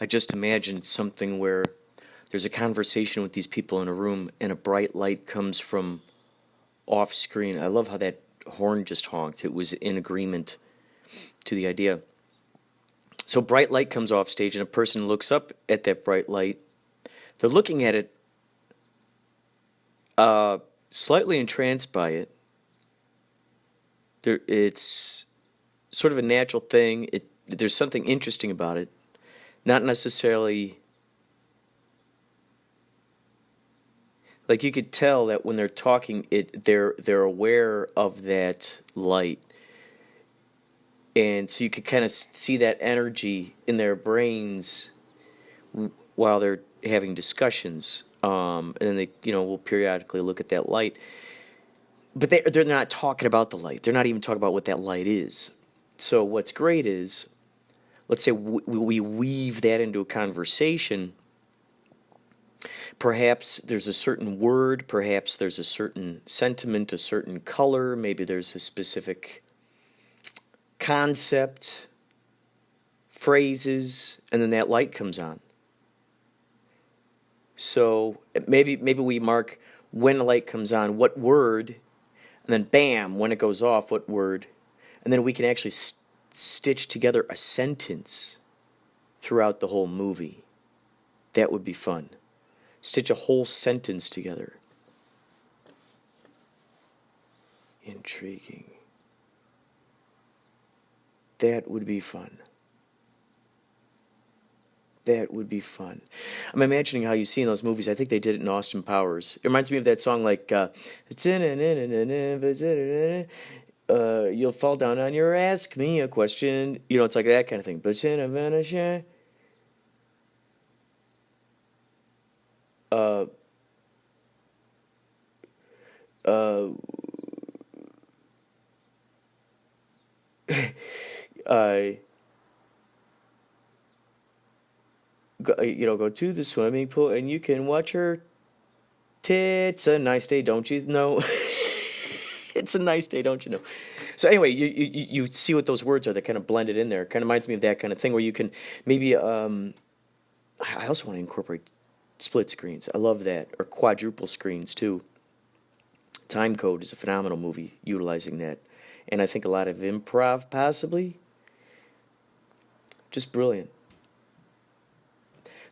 I just imagined something where there's a conversation with these people in a room and a bright light comes from off screen. I love how that horn just honked. It was in agreement to the idea. So bright light comes off stage and a person looks up at that bright light. They're looking at it, slightly entranced by it. It's sort of a natural thing. There's something interesting about it. Not necessarily... Like you could tell that when they're talking, they're aware of that light, and so you could kind of see that energy in their brains while they're having discussions. And then they, will periodically look at that light, but they're not talking about the light. They're not even talking about what that light is. So what's great is, let's say we weave that into a conversation. Perhaps there's a certain word, perhaps there's a certain sentiment, a certain color, maybe there's a specific concept, phrases, and then that light comes on. So maybe we mark when the light comes on, what word, and then bam, when it goes off, what word, and then we can actually stitch together a sentence throughout the whole movie. That would be fun. Stitch a whole sentence together. Intriguing. That would be fun. That would be fun. I'm imagining how you see in those movies. I think they did it in Austin Powers. It reminds me of that song like you'll fall down on your ask me a question. It's like that kind of thing. Go to the swimming pool and you can watch her tits. A nice day, don't you know? It's a nice day, don't you know? So anyway, you see what those words are that kind of blended in there. It kind of reminds me of that kind of thing where you can maybe I also want to incorporate split screens. I love that. Or quadruple screens too. Time Code is a phenomenal movie utilizing that. And I think a lot of improv possibly. Just brilliant.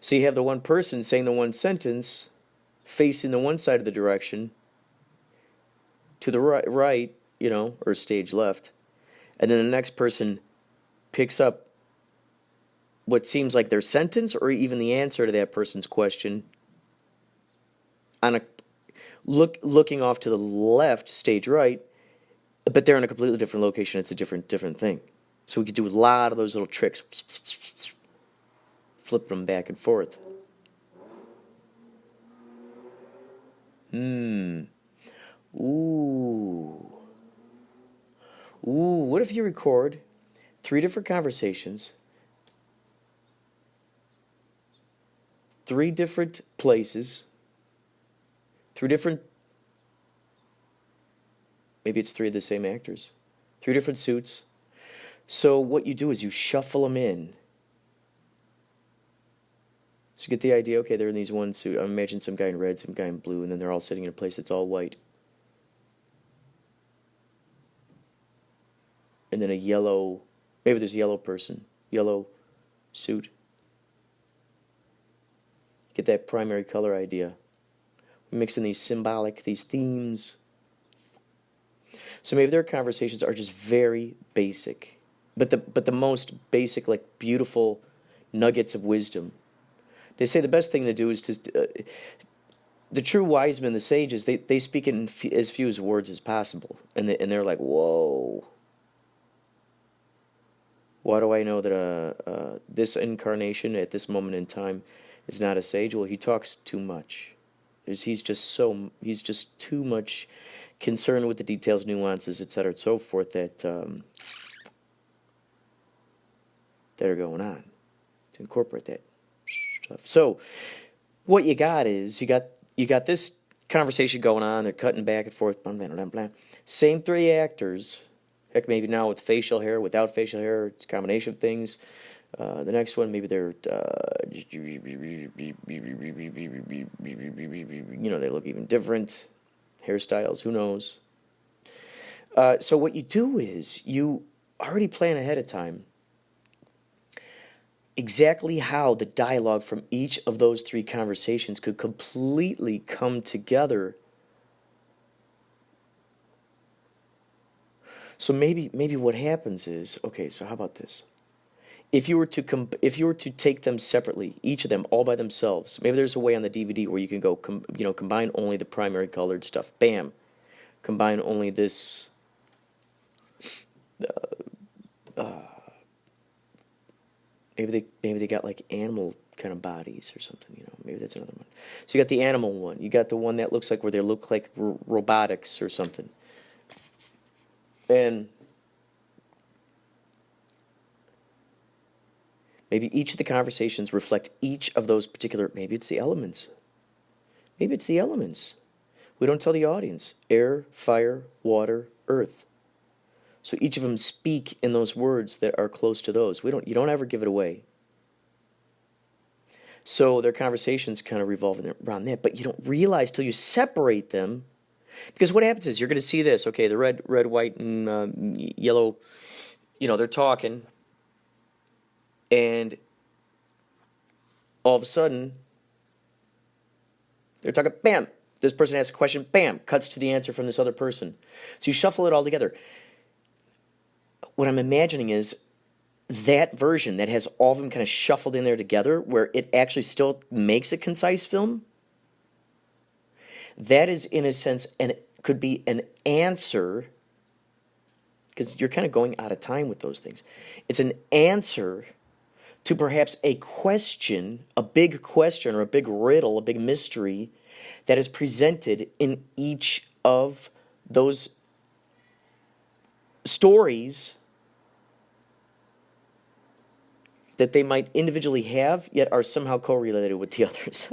So you have the one person saying the one sentence, facing the one side of the direction, to the right, or stage left. And then the next person picks up what seems like their sentence or even the answer to that person's question on looking off to the left, stage right, but they're in a completely different location. It's a different thing. So we could do a lot of those little tricks, flipping them back and forth. Ooh, what if you record 3 different conversations, 3 different places, 3 different, maybe it's 3 of the same actors, 3 different suits. So what you do is you shuffle them in. So you get the idea, okay, they're in these one suit. I imagine some guy in red, some guy in blue, and then they're all sitting in a place that's all white. And then a yellow, maybe there's a yellow person, yellow suit. Get that primary color idea. We mix in these themes. So maybe their conversations are just very basic, but the most basic, like beautiful nuggets of wisdom. They say the best thing to do is the true wise men, the sages, they speak in as few words as possible, and they're like, whoa. Why do I know that this incarnation at this moment in time is not a sage? Well, he talks too much. He's just too much concerned with the details, nuances, etc., and so forth that are going on to incorporate that stuff. So what you got is you got this conversation going on. They're cutting back and forth. Blah, blah, blah, blah. Same 3 actors Heck, maybe now with facial hair, without facial hair, it's a combination of things. The next one, maybe they're, they look even different. Hairstyles, who knows? So what you do is you already plan ahead of time exactly how the dialogue from each of those three conversations could completely come together. So maybe what happens is, okay, so how about this? If you were to take them separately, each of them all by themselves, maybe there's a way on the DVD where you can go, combine only the primary colored stuff. Bam. Combine only this. Maybe they got like animal kind of bodies or something. Maybe that's another one. So you got the animal one. You got the one that looks like where they look like robotics or something. And maybe each of the conversations reflect each of those particular, maybe it's the elements. Maybe it's the elements. We don't tell the audience. Air, fire, water, earth. So each of them speak in those words that are close to those. You don't ever give it away. So their conversations kind of revolve around that, but you don't realize till you separate them. Because what happens is you're going to see this. Okay, the red, white, and yellow. They're talking, and all of a sudden, they're talking. Bam! This person asks a question. Bam! Cuts to the answer from this other person. So you shuffle it all together. What I'm imagining is that version that has all of them kind of shuffled in there together, where it actually still makes a concise film. That is, in a sense, could be an answer, because you're kind of going out of time with those things. It's an answer to perhaps a question, a big question or a big riddle, a big mystery that is presented in each of those stories that they might individually have, yet are somehow correlated with the others.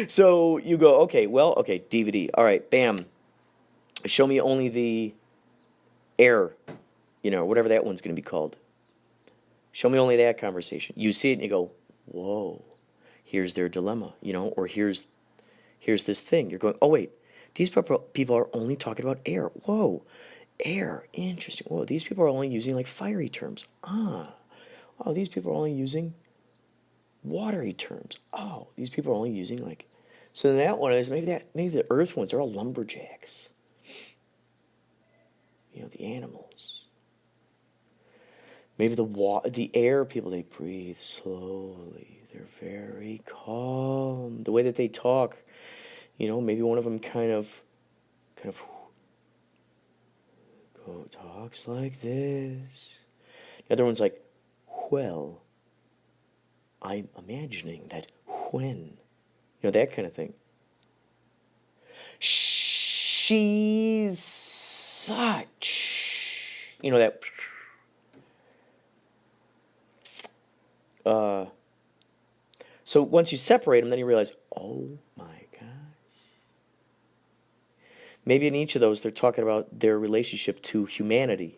So you go, okay, DVD. All right, bam. Show me only the air, whatever that one's going to be called. Show me only that conversation. You see it and you go, whoa, here's their dilemma, or here's this thing. You're going, oh, wait, these people are only talking about air. Whoa, air, interesting. Whoa, these people are only using like fiery terms. Oh, these people are only using watery terms. Oh, these people are only using like. So then that one is maybe the earth ones. They're all lumberjacks. The animals. Maybe the air people, they breathe slowly. They're very calm. The way that they talk, maybe one of them kind of talks like this. The other one's like, well, I'm imagining that when, that kind of thing. She's such, that. So once you separate them, then you realize, oh my gosh. Maybe in each of those, they're talking about their relationship to humanity.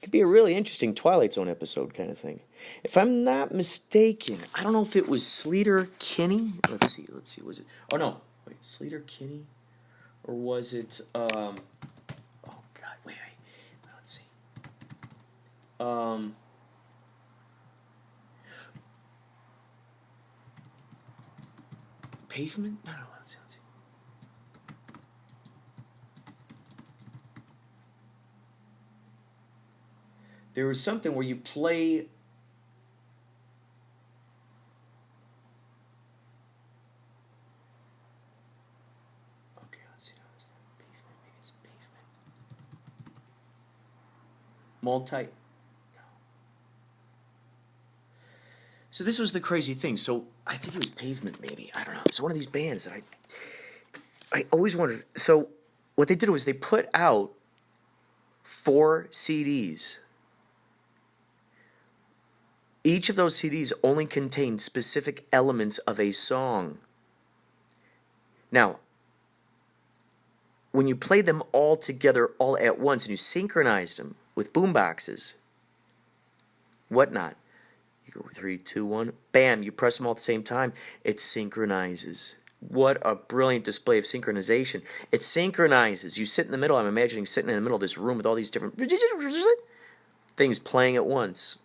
Could be a really interesting Twilight Zone episode kind of thing. If I'm not mistaken, I don't know if it was Sleater Kinney. Let's see, was it? Oh no, wait, Sleater Kinney, or was it? Oh God, wait, let's see. Pavement? No, let's see. There was something where you play. Okay, let's see. Pavement. Maybe it's pavement. No. So this was the crazy thing. So I think it was Pavement, maybe. I don't know. It's one of these bands that I always wondered. So what they did was they put out 4 CDs. Each of those CDs only contained specific elements of a song. Now, when you play them all together all at once and you synchronize them with boomboxes, whatnot, you go 3, 2, 1, bam, you press them all at the same time, it synchronizes. What a brilliant display of synchronization. It synchronizes. You sit in the middle, I'm imagining sitting in the middle of this room with all these different things playing at once.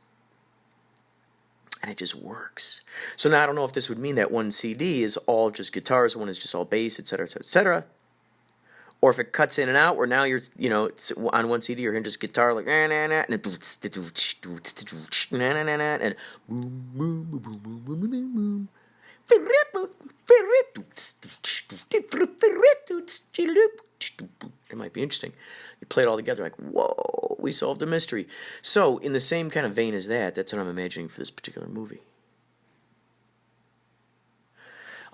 And it just works. So now I don't know if this would mean that one CD is all just guitars, one is just all bass, etc., etc., etc. Or if it cuts in and out, where now you're, it's on one CD you're hearing just guitar like and and boom, boom, boom, boom, boom, boom, boom. It might be interesting. You play it all together, like, whoa, we solved a mystery. So, in the same kind of vein as that, that's what I'm imagining for this particular movie.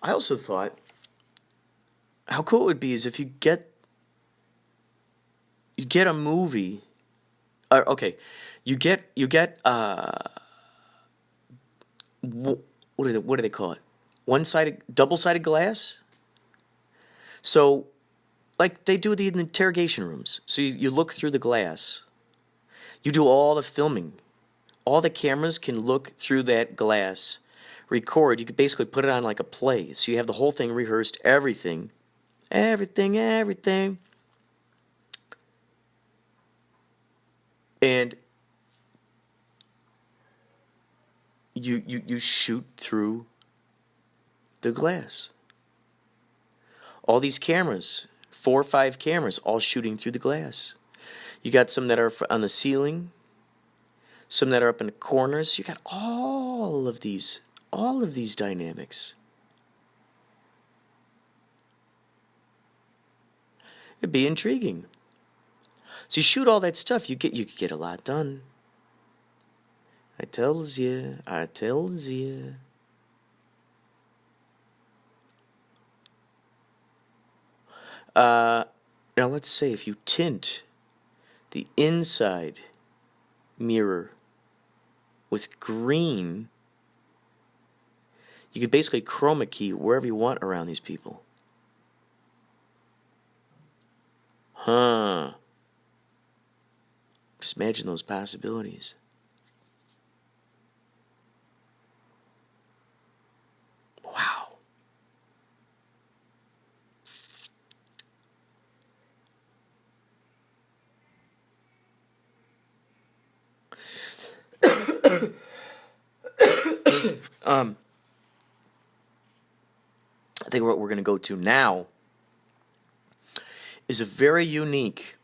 I also thought, how cool it would be is if you get a movie, you get what do they call it? Double-sided glass? So, like they do in the interrogation rooms. So you look through the glass. You do all the filming. All the cameras can look through that glass, record. You could basically put it on like a play. So you have the whole thing rehearsed, everything. And you shoot through the glass. All these cameras, 4 or 5 cameras, all shooting through the glass. You got some that are on the ceiling, some that are up in the corners. You got all of these dynamics. It'd be intriguing. So you shoot all that stuff, you could get a lot done. I tells you. Now let's say if you tint the inside mirror with green, you could basically chroma key wherever you want around these people. Just imagine those possibilities. Wow. I think what we're going to go to now is a very unique.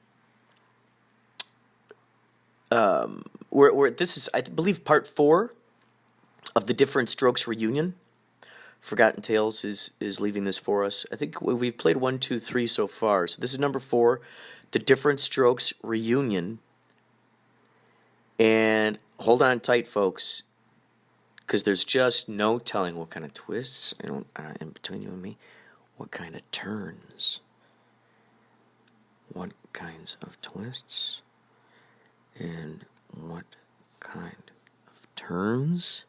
Where this is, I believe, part 4 of the Different Strokes reunion. Forgotten Tales is leaving this for us. I think we've played 1, 2, 3 so far. So this is number 4, the Different Strokes reunion. And hold on tight, folks, because there's just no telling what kind of twists, in between you and me, what kind of turns, what kinds of twists, and what kind of turns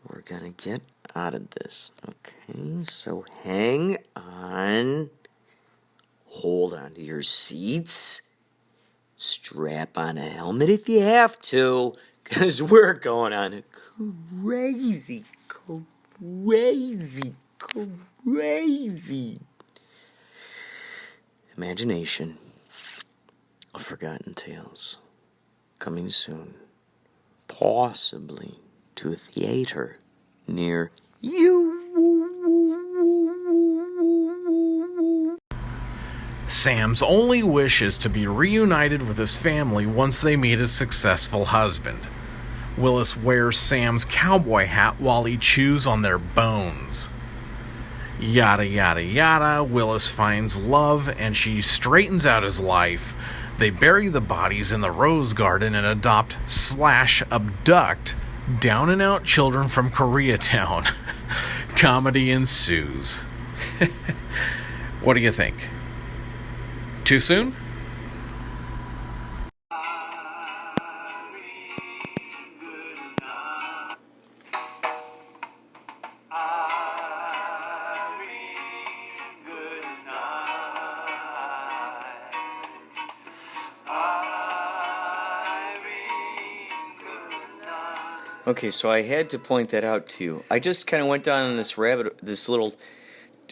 we're gonna get out of this. Okay, so hang on, hold on to your seats, strap on a helmet if you have to, because we're going on a crazy imagination of Forgotten Tales. Coming soon, possibly to a theater near you. Sam's only wish is to be reunited with his family once they meet his successful husband. Willis wears Sam's cowboy hat while he chews on their bones. Yada yada yada, Willis finds love and she straightens out his life. They bury the bodies in the rose garden and adopt/abduct down and out children from Koreatown. Comedy ensues. What do you think? Too soon? Okay, so I had to point that out to you. I just kind of went down this little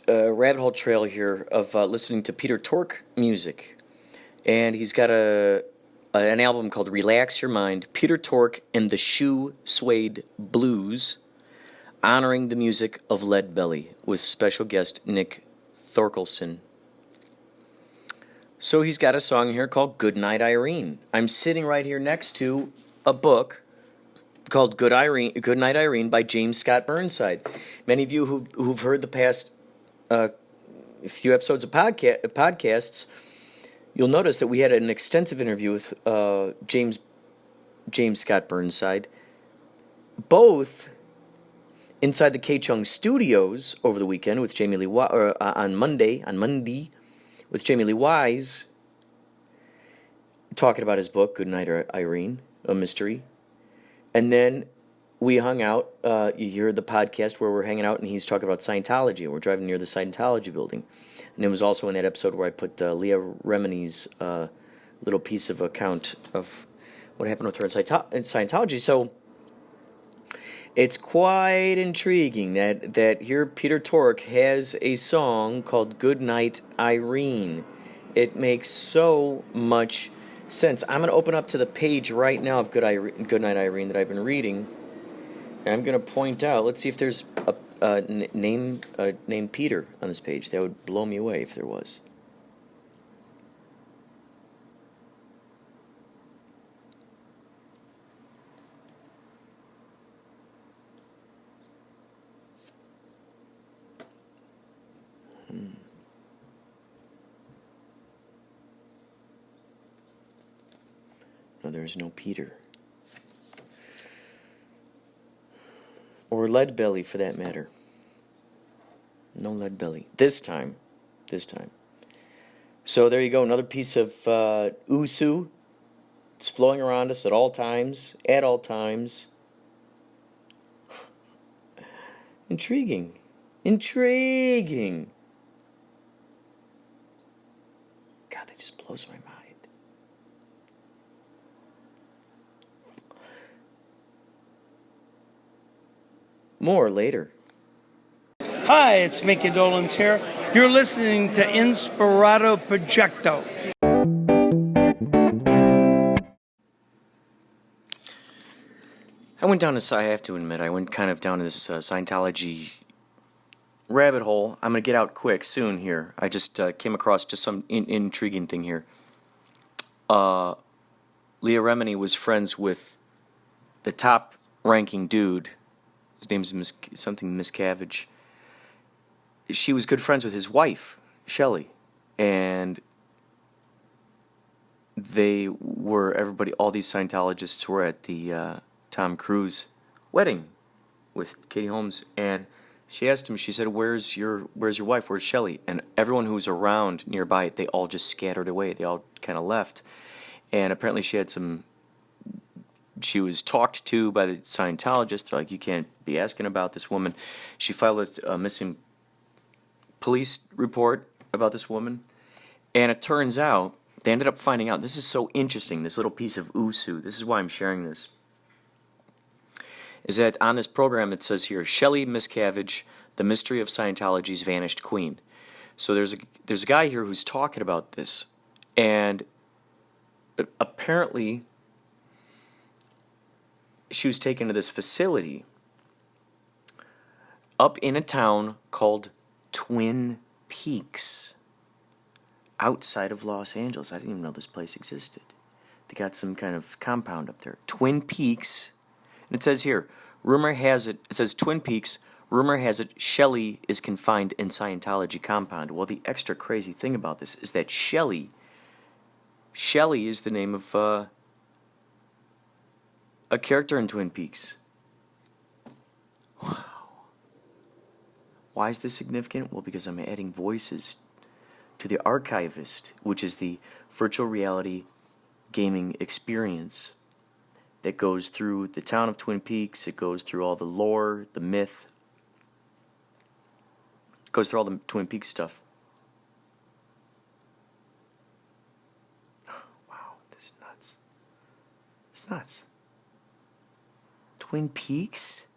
rabbit hole trail here of listening to Peter Tork music, and he's got an album called "Relax Your Mind." Peter Tork and the Shoe Suede Blues, honoring the music of Leadbelly, with special guest Nick Thorkelson. So he's got a song here called "Goodnight Irene." I'm sitting right here next to a book called Goodnight Irene by James Scott Burnside. Many of you who've heard the past few episodes of podcasts, you'll notice that we had an extensive interview with James Scott Burnside, both inside the K-Chung Studios over the weekend with Jamie Lee on Monday with Jamie Lee Wise, talking about his book Goodnight Irene, a mystery. And then we hung out. You heard the podcast where we're hanging out, and he's talking about Scientology. We're driving near the Scientology building. And it was also in that episode where I put Leah Remini's little piece of account of what happened with her in Scientology. So it's quite intriguing that here Peter Tork has a song called Goodnight Irene. It makes so much sense. I'm going to open up to the page right now of Goodnight Irene that I've been reading. And I'm going to point out, let's see if there's a name Peter on this page. That would blow me away if there was. No, there's no Peter. Or Leadbelly, for that matter. No Leadbelly. This time. So there you go, another piece of Usu. It's flowing around us at all times. Intriguing. God, that just blows my mind. More later. Hi, it's Mickey Dolenz here. You're listening to Inspirado Projecto. I have to admit, I went kind of down to this Scientology rabbit hole. I'm going to get out quick soon here. I just came across just some intriguing thing here. Leah Remini was friends with the top-ranking dude. His name's Miscavige. She was good friends with his wife, Shelley, and all these Scientologists were at the Tom Cruise wedding with Katie Holmes, and she asked him, she said, where's your wife, where's Shelley? And everyone who was around nearby, they all just scattered away, they all kind of left, and apparently she was talked to by the Scientologists. They're like, you can't be asking about this woman. She filed a missing police report about this woman. And it turns out, they ended up finding out, this is so interesting, this little piece of Usu, this is why I'm sharing this, is that on this program it says here, Shelley Miscavige, the mystery of Scientology's vanished queen. So there's a guy here who's talking about this. And apparently she was taken to this facility up in a town called Twin Peaks, outside of Los Angeles. I didn't even know this place existed. They got some kind of compound up there. Twin Peaks. And it says here, Twin Peaks, rumor has it Shelley is confined in Scientology compound. Well, the extra crazy thing about this is that Shelley is the name of a character in Twin Peaks. Wow. Why is this significant? Well, because I'm adding voices to the Archivist, which is the virtual reality gaming experience that goes through the town of Twin Peaks. It goes through all the lore, the myth. It goes through all the Twin Peaks stuff. Wow, this is nuts. It's nuts. Twin Peaks?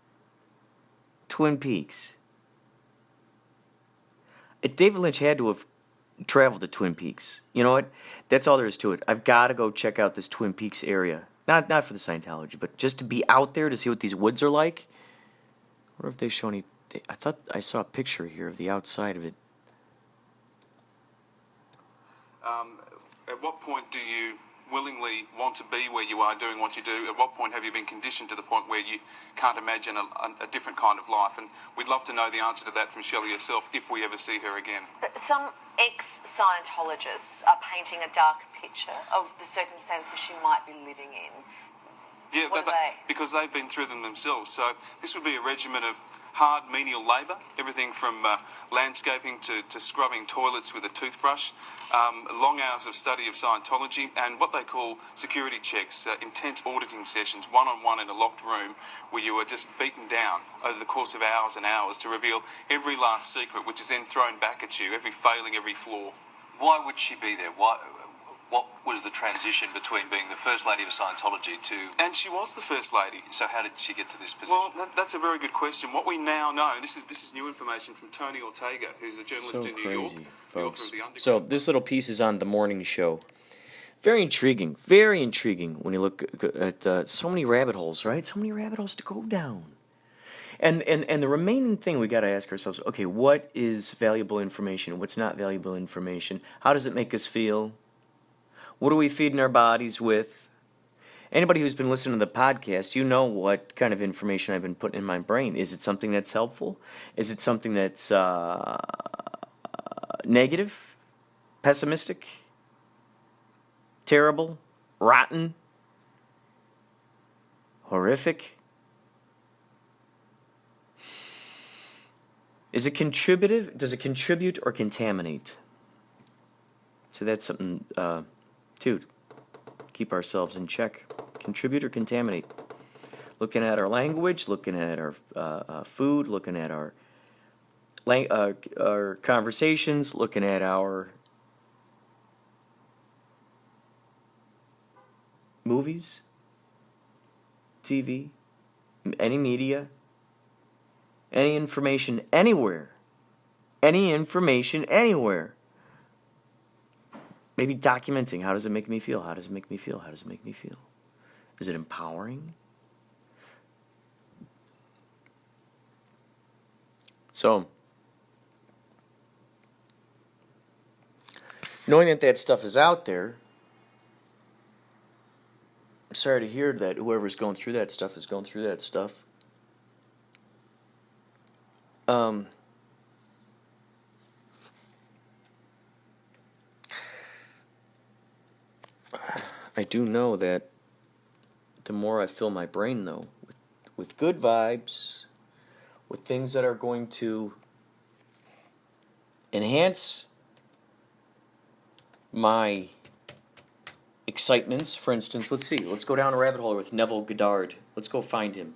Twin Peaks. David Lynch had to have traveled to Twin Peaks. You know what? That's all there is to it. I've got to go check out this Twin Peaks area. Not for the Scientology, but just to be out there to see what these woods are like. I wonder if they show any... I thought I saw a picture here of the outside of it. At what point do you willingly want to be where you are doing what you do? At what point have you been conditioned to the point where you can't imagine a different kind of life? And we'd love to know the answer to that from Shelley herself if we ever see her again. Some ex-Scientologists are painting a dark picture of the circumstances she might be living in. Yeah, because they've been through them themselves. So this would be a regimen of hard menial labour, everything from landscaping to scrubbing toilets with a toothbrush, long hours of study of Scientology, and what they call security checks, intense auditing sessions, one-on-one in a locked room, where you are just beaten down over the course of hours and hours to reveal every last secret, which is then thrown back at you, every failing, every flaw. Why would she be there? What was the transition between being the First Lady of Scientology to... And she was the First Lady. So how did she get to this position? Well, that's a very good question. What we now know, this is new information from Tony Ortega, who's a journalist in New York, the author of the Underground. So this little piece is on The Morning Show. Very intriguing when you look at so many rabbit holes, right? So many rabbit holes to go down. And the remaining thing we got to ask ourselves, okay, what is valuable information? What's not valuable information? How does it make us feel? What are we feeding our bodies with? Anybody who's been listening to the podcast, you know what kind of information I've been putting in my brain. Is it something that's helpful? Is it something that's negative? Pessimistic? Terrible? Rotten? Horrific? Is it contributive? Does it contribute or contaminate? So that's something... to keep ourselves in check. Contribute or contaminate. Looking at our language, looking at our food, looking at our conversations, looking at our movies, TV, any media, any information anywhere. Any information anywhere. Maybe documenting. How does it make me feel? How does it make me feel? How does it make me feel? Is it empowering? So, knowing that stuff is out there, I'm sorry to hear that whoever's going through that stuff is going through that stuff. I do know that the more I fill my brain, though, with good vibes, with things that are going to enhance my excitements. For instance, let's go down a rabbit hole with Neville Goddard. Let's go find him.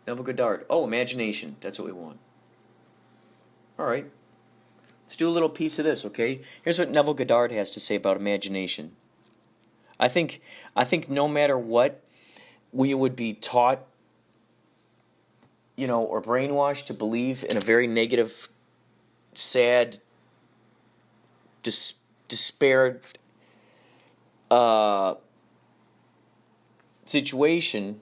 Neville Goddard. Oh, imagination. That's what we want. All right. Let's do a little piece of this, okay? Here's what Neville Goddard has to say about imagination. I think no matter what we would be taught, or brainwashed to believe in a very negative, sad, despaired situation,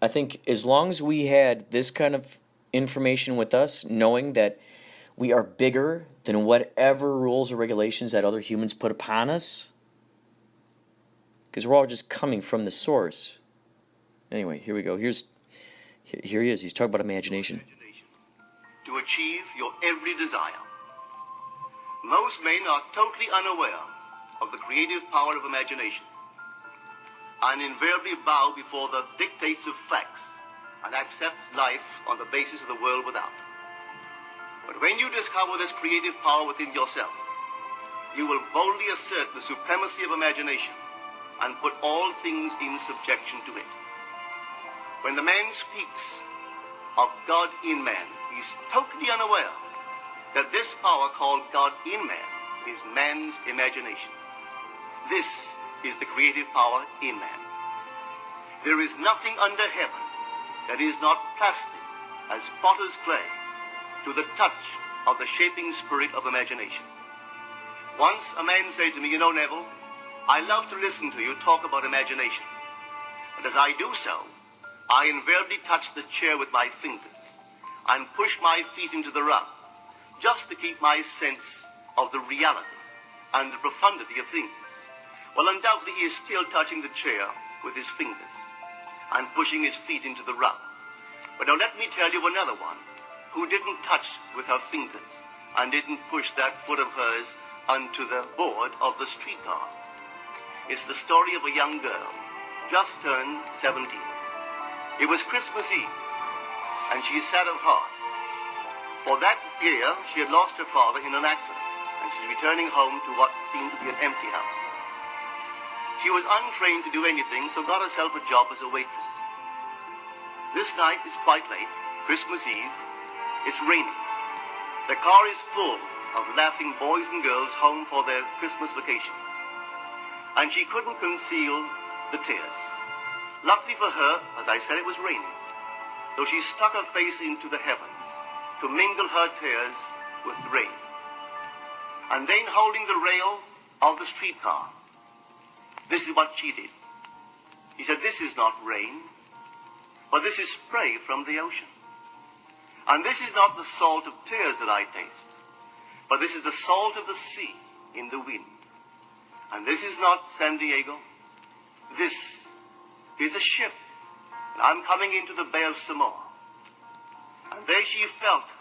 I think as long as we had this kind of information with us, knowing that we are bigger than whatever rules or regulations that other humans put upon us, because we're all just coming from the source. Anyway, here we go. Here he is. He's talking about imagination. To achieve your every desire. Most men are totally unaware of the creative power of imagination and invariably bow before the dictates of facts and accept life on the basis of the world without. But when you discover this creative power within yourself, you will boldly assert the supremacy of imagination and put all things in subjection to it. When the man speaks of God in man, he is totally unaware that this power called God in man is man's imagination. This is the creative power in man. There is nothing under heaven that is not plastic as potter's clay to the touch of the shaping spirit of imagination. Once a man said to me, "You know, Neville, I love to listen to you talk about imagination. But as I do so, I invariably touch the chair with my fingers and push my feet into the rug, just to keep my sense of the reality and the profundity of things." Well, undoubtedly he is still touching the chair with his fingers and pushing his feet into the rug. But now let me tell you another one who didn't touch with her fingers and didn't push that foot of hers onto the board of the streetcar. It's the story of a young girl, just turned 17. It was Christmas Eve, and she is sad of heart. For that year, she had lost her father in an accident, and she's returning home to what seemed to be an empty house. She was untrained to do anything, so got herself a job as a waitress. This night is quite late, Christmas Eve. It's raining. The car is full of laughing boys and girls home for their Christmas vacation. And she couldn't conceal the tears. Luckily for her, as I said, it was raining. So she stuck her face into the heavens to mingle her tears with the rain. And then, holding the rail of the streetcar, this is what she did. She said, "This is not rain, but this is spray from the ocean. And this is not the salt of tears that I taste, but this is the salt of the sea in the wind. And this is not San Diego. This is a ship, and I'm coming into the Bay of Samoa." And there she felt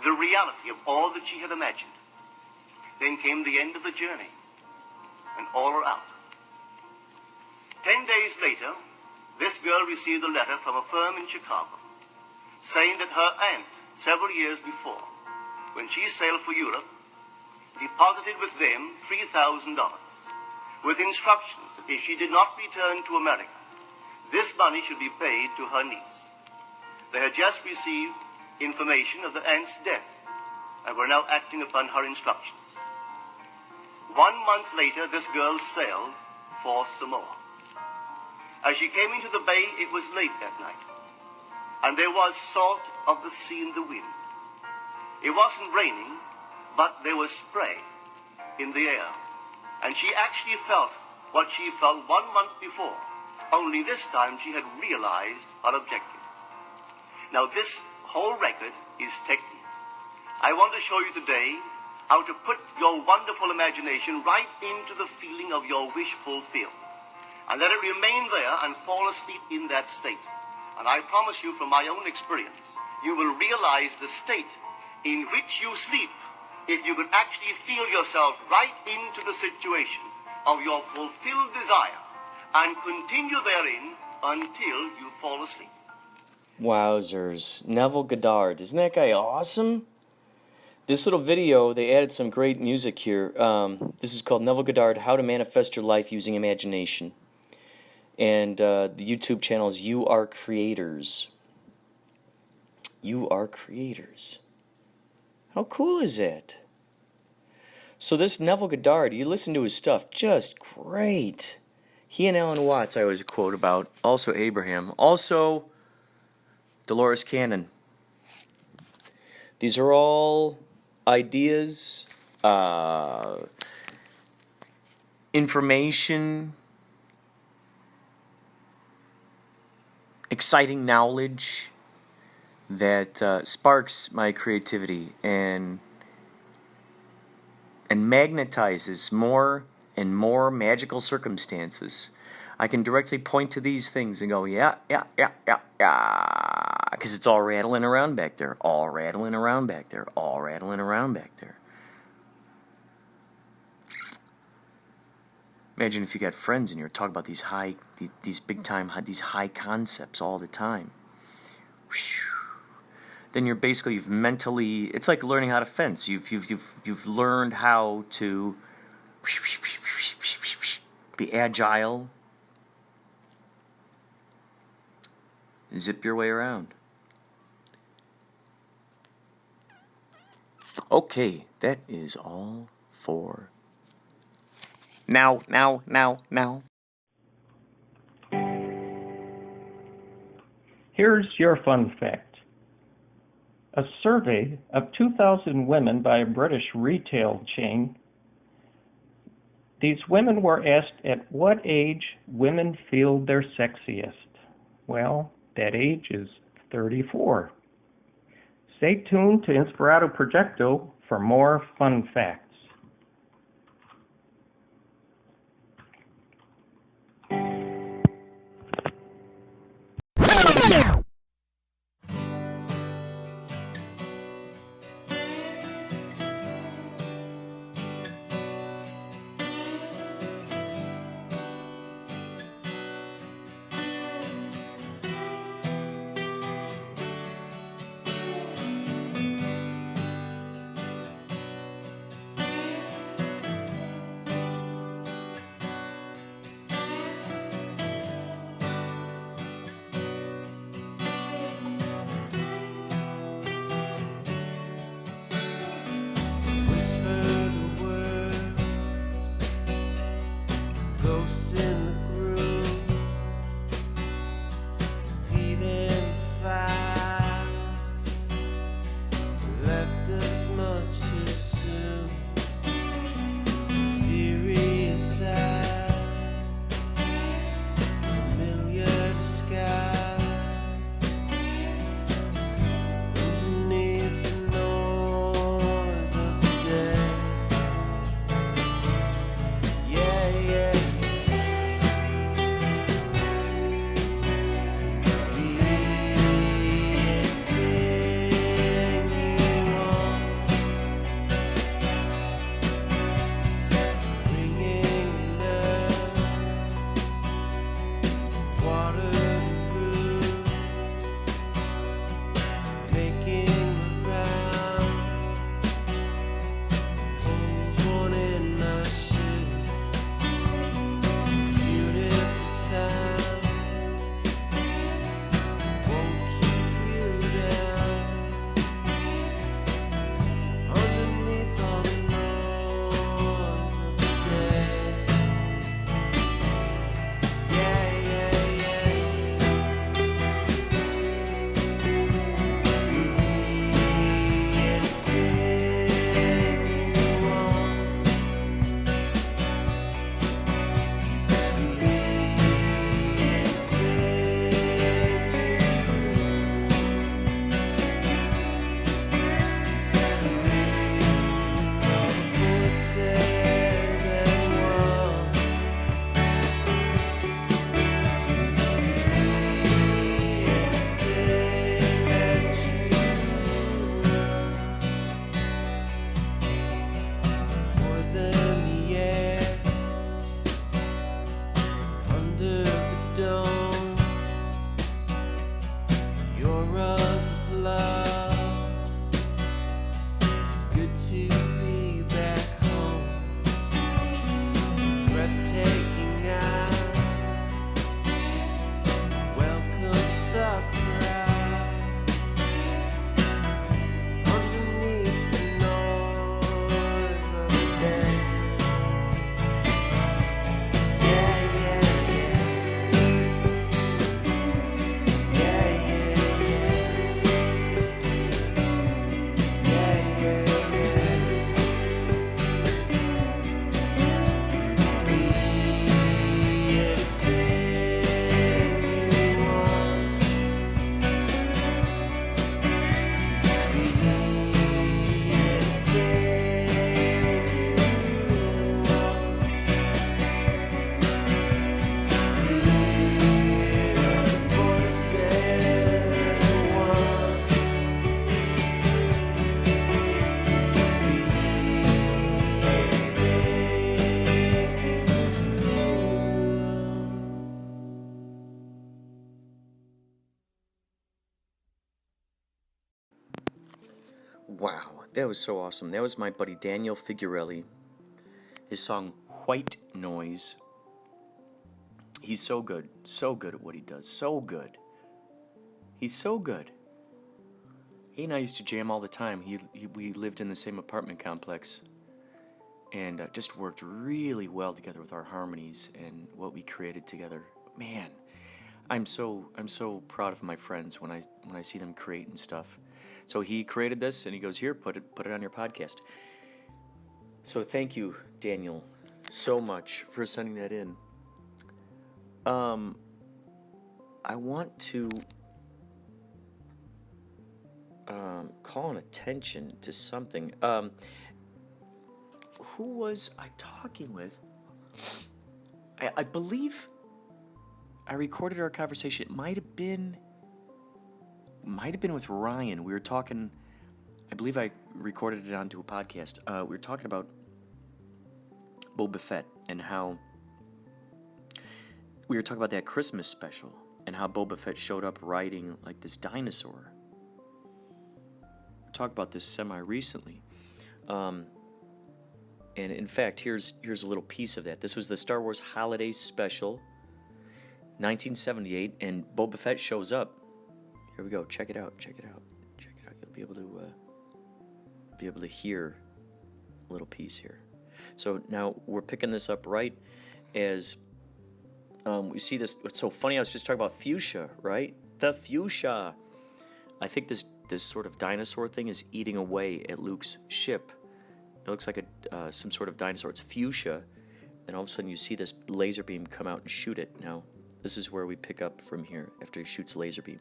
the reality of all that she had imagined. Then came the end of the journey, and all are out. 10 days later, this girl received a letter from a firm in Chicago saying that her aunt, several years before, when she sailed for Europe, deposited with them $3,000 with instructions that if she did not return to America, this money should be paid to her niece. They had just received information of the aunt's death and were now acting upon her instructions. 1 month later, this girl sailed for Samoa. As she came into the bay, it was late that night, and there was salt of the sea in the wind. It wasn't raining, but there was spray in the air, and she actually felt what she felt 1 month before, only this time she had realized her objective. Now this whole record is technique. I want to show you today how to put your wonderful imagination right into the feeling of your wish fulfilled, and let it remain there and fall asleep in that state. And I promise you from my own experience, you will realize the state in which you sleep if you could actually feel yourself right into the situation of your fulfilled desire and continue therein until you fall asleep. Wowzers. Neville Goddard. Isn't that guy awesome? This little video, they added some great music here. This is called Neville Goddard, How to Manifest Your Life Using Imagination. And the YouTube channel is You Are Creators. You Are Creators. How cool is that? So this Neville Goddard, you listen to his stuff, just great. He and Alan Watts I always quote about. Also Abraham. Also Dolores Cannon. These are all ideas, information, exciting knowledge that sparks my creativity and magnetizes more and more magical circumstances. I can directly point to these things and go, yeah, because it's all rattling around back there, all rattling around back there, all rattling around back there. Imagine if you got friends and you're talking about these these high concepts all the time. Then you're basically, you've mentally, it's like learning how to fence. You've learned how to be agile, zip your way around. Okay, that is all for Now, now, now, now. Here's your fun fact. A survey of 2,000 women by a British retail chain. These women were asked at what age women feel their sexiest. Well, that age is 34. Stay tuned to Inspirado Projecto for more fun facts. Wow, that was so awesome. That was my buddy Daniel Figurelli. His song White Noise. He's so good at what he does. So good. He's so good. He and I used to jam all the time. We lived in the same apartment complex. and just worked really well together with our harmonies and what we created together. Man, I'm so proud of my friends when I see them creating stuff. So he created this, and he goes, "Here, put it on your podcast." So thank you, Daniel, so much for sending that in. I want to call an attention to something. Who was I talking with? I believe I recorded our conversation. It might have been with Ryan. We were talking. I believe I recorded it onto a podcast. We were talking about Boba Fett and how we were talking about that Christmas special and how Boba Fett showed up riding like this dinosaur. We talked about this semi-recently. And in fact, here's a little piece of that. This was the Star Wars Holiday Special, 1978, and Boba Fett shows up. Here we go. Check it out. You'll be able to hear a little piece here. So now we're picking this up right as we see this. What's so funny? I was just talking about fuchsia, right? The fuchsia. I think this sort of dinosaur thing is eating away at Luke's ship. It looks like some sort of dinosaur. It's fuchsia, and all of a sudden you see this laser beam come out and shoot it. Now, this is where we pick up from here after he shoots a laser beam.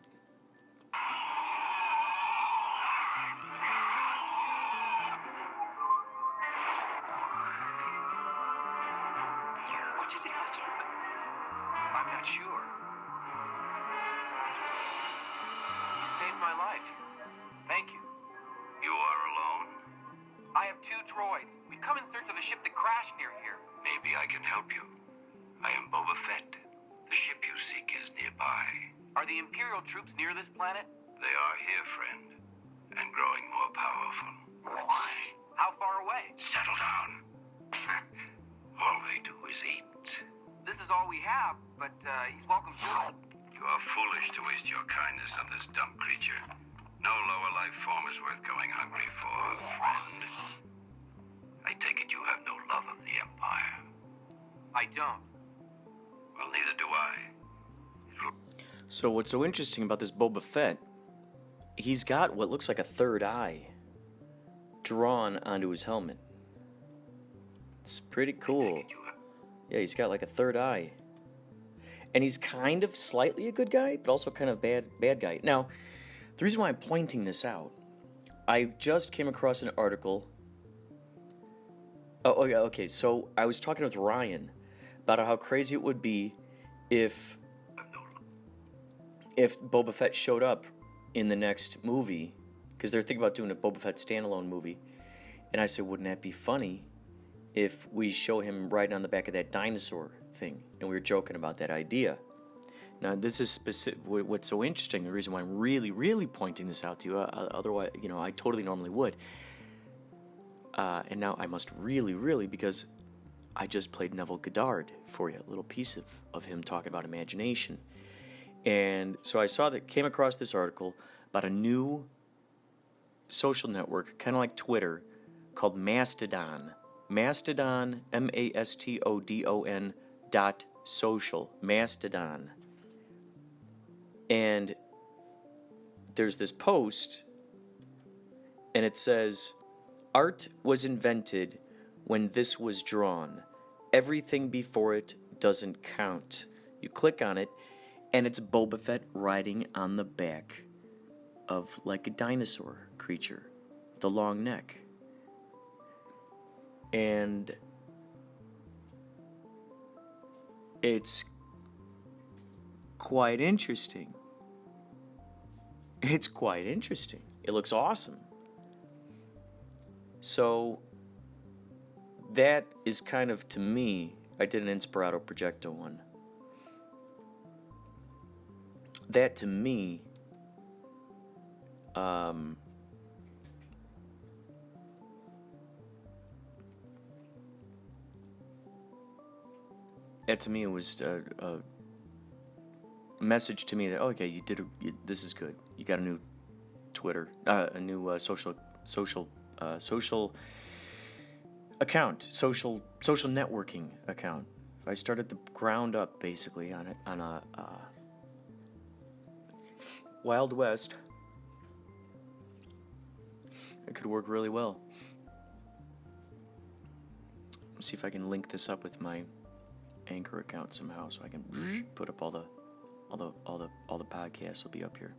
What is it, Master Luke? I'm not sure. You saved my life. Thank you. You are alone? I have 2 droids. We've come in search of the ship that crashed near here. Maybe I can help you. I am Boba Fett. The ship you seek is nearby. Are the Imperial troops near this planet? They are here, friend, and growing more powerful. How far away? Settle down. All they do is eat. This is all we have, but he's welcome to it. You are foolish to waste your kindness on this dumb creature. No lower life form is worth going hungry for, friend. I take it you have no love of the Empire. I don't. Well, neither do I. So what's so interesting about this Boba Fett, he's got what looks like a third eye drawn onto his helmet. It's pretty cool. Yeah, he's got like a third eye. And he's kind of slightly a good guy, but also kind of bad guy. Now, the reason why I'm pointing this out, I just came across an article. Oh yeah, okay. So I was talking with Ryan about how crazy it would be if Boba Fett showed up in the next movie, because they're thinking about doing a Boba Fett standalone movie. And I said, wouldn't that be funny if we show him riding on the back of that dinosaur thing? And we were joking about that idea. Now, this is specific. What's so interesting, the reason why I'm really, really pointing this out to you, otherwise, I totally normally would. And now I must really, really, because I just played Neville Goddard for you, a little piece of him talking about imagination. And so I came across this article about a new social network, kind of like Twitter, called Mastodon. Mastodon, Mastodon.social. Mastodon. And there's this post, and it says, "Art was invented when this was drawn. Everything before it doesn't count." You click on it, and it's Boba Fett riding on the back of like a dinosaur creature with a long neck. And it's quite interesting. It's quite interesting. It looks awesome. So that is kind of, to me, I did an Inspirado Projecto one. That to me, it was a message to me that, okay, this is good. You got a new Twitter, a new social account, social networking account. If I started the ground up, basically, on a Wild West, it could work really well. Let's see if I can link this up with my Anchor account somehow, so I can put up all the podcasts will be up here.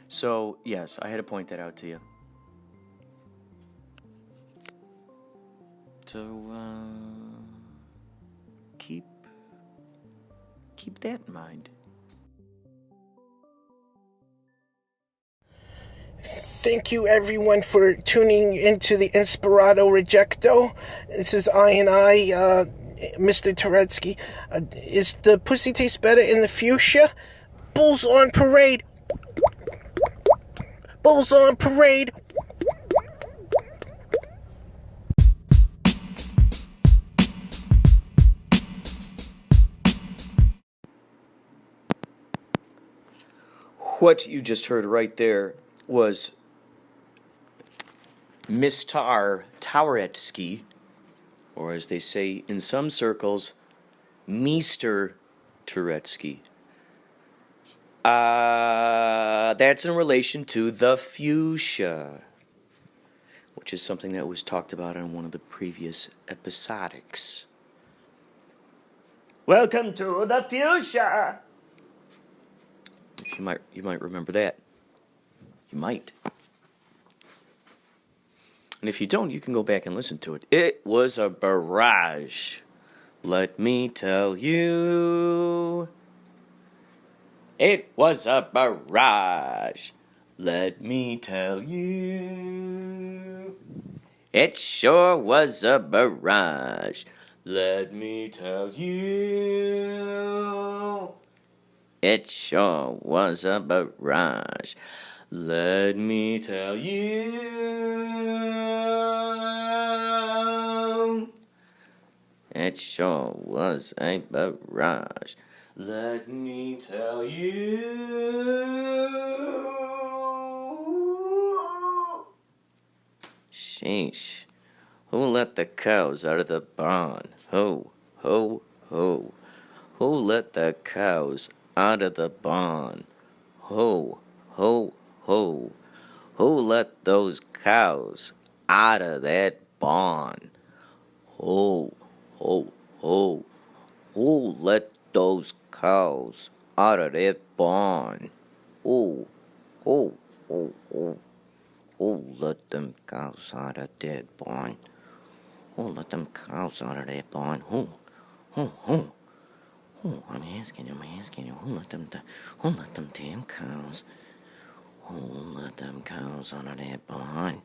So yes, I had to point that out to you. So keep that in mind. Thank you, everyone, for tuning into the Inspirado Projecto. This is I, Mr. Touretteski. Is the pussy taste better in the fuchsia? Bulls on parade. Bulls on parade. What you just heard right there was Mr. Touretteski, or as they say in some circles, Mr. Touretteski. That's in relation to the fuchsia, which is something that was talked about on one of the previous episodics. Welcome to the fuchsia. You might remember that. You might. And if you don't, you can go back and listen to it. It was a barrage. Let me tell you. It was a barrage. Let me tell you. It sure was a barrage. Let me tell you. It sure was a barrage. Let me tell you. It sure was a barrage. Let me tell you. Sheesh. Who let the cows out of the barn? Ho, ho, ho. Who let the cows out of the barn? Ho, ho, ho. Who let those cows out of that barn? Ho, ho, ho. Who let those cows out of that barn? Ho, ho, ho, ho. Who let them cows out of that barn? Who let them cows out of that barn? Who, who? Oh, I'm asking you, who let them damn cows? Who let them cows out of that barn?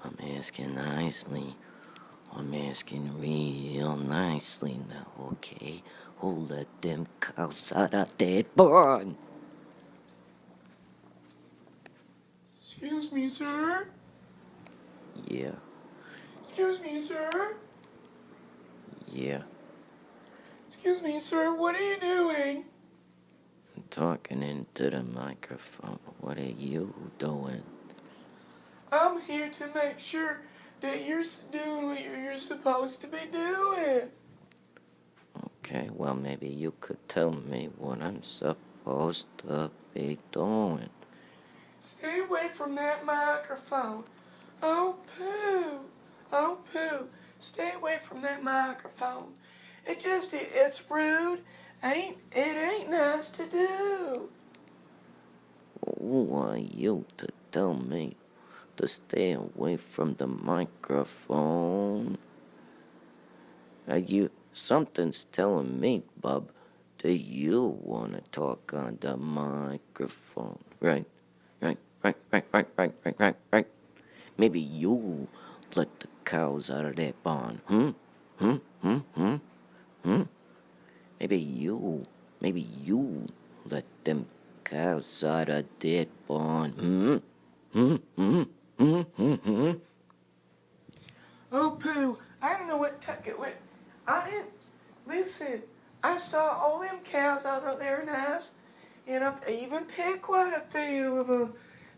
I'm asking nicely. I'm asking real nicely now, okay? Who let them cows out of that barn? Excuse me, sir? Yeah. Excuse me, sir? Yeah. Excuse me, sir, what are you doing? I'm talking into the microphone. What are you doing? I'm here to make sure that you're doing what you're supposed to be doing. Okay, well, maybe you could tell me what I'm supposed to be doing. Stay away from that microphone. Oh, poo. Oh, poo. Stay away from that microphone. It's rude. It ain't nice to do. Who are you to tell me to stay away from the microphone? Something's telling me, bub, that you want to talk on the microphone. Right. Maybe you let the cows out of that barn. Maybe you let them cows out of that barn. Oh, poo. I don't know what took it with. Listen, I saw all them cows. I thought they were nice. And I even picked quite a few of them.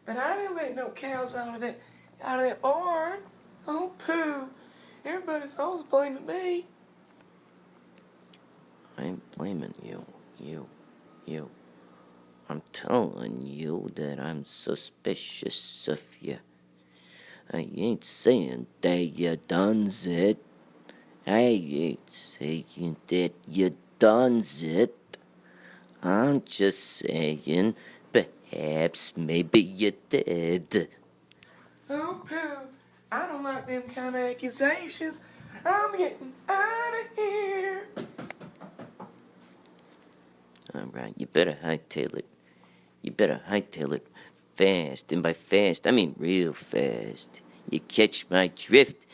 But I didn't let no cows out of that barn. Oh, poo. Everybody's always blaming me. I ain't blaming you. I'm telling you that I'm suspicious of you. I ain't saying that you done it. I ain't saying that you done it. I'm just saying perhaps maybe you did. Oh, poo. I don't like them kind of accusations. I'm getting out of here. Alright, you better hightail it. You better hightail it fast. And by fast, I mean real fast. You catch my drift?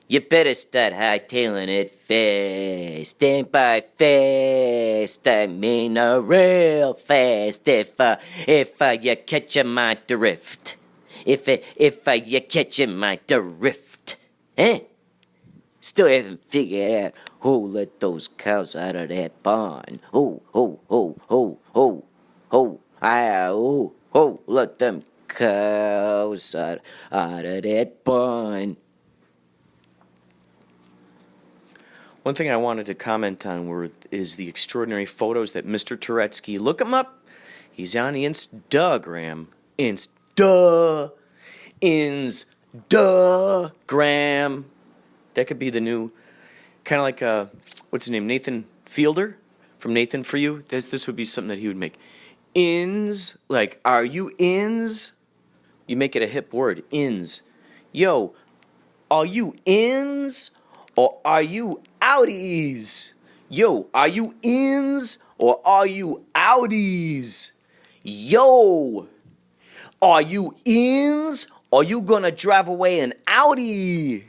You better start hightailing it fast. And by fast, I mean real fast. If you catch my drift. If you catch my drift. Eh? Still haven't figured out who let those cows out of that barn. Who, let them cows out of that barn. One thing I wanted to comment on is the extraordinary photos that Mr. Touretteski, look him up. He's on Inzduhgramm. Inzduhgramm. That could be the new, kind of like, what's his name, Nathan Fielder from Nathan For You. This would be something that he would make. Like, are you ins? You make it a hip word, ins. Yo, are you ins or are you outies? Yo, are you ins or are you outies? Yo, are you ins or you gonna drive away an Audi?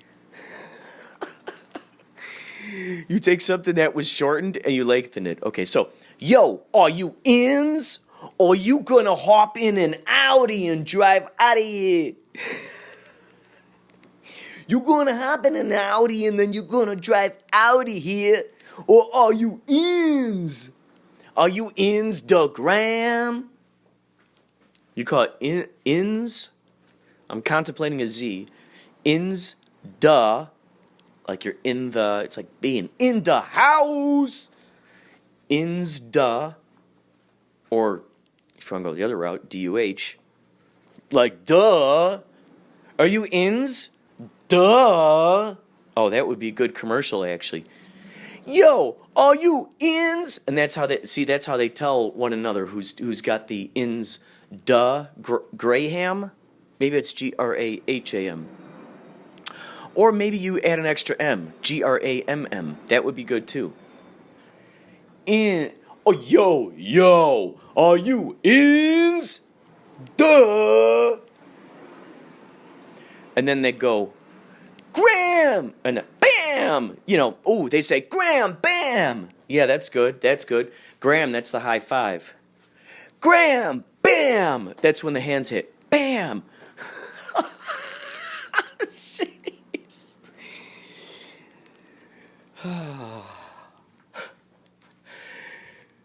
You take something that was shortened and you lengthen it. Okay, so, yo, are you ins or you gonna hop in an Audi and drive out of here? You gonna hop in an Audi and then you gonna drive out of here? Or are you ins? Are you Inzduhgramm? You call it ins? I'm contemplating a Z. Inzduh. Like you're in the, it's like being in the house. Inzduh. Or if you want to go the other route, DUH. Like, duh. Are you ins? Duh. Oh, that would be a good commercial, actually. Yo, are you ins? And that's how they tell one another who's got the ins. Graham? Maybe it's Graham. Or maybe you add an extra M. Gramm. That would be good too. Oh, yo. Are you ins? Duh. And then they go, Graham. And bam. They say, Graham, bam. Yeah, that's good. Graham, that's the high five. Graham, bam. That's when the hands hit. Bam.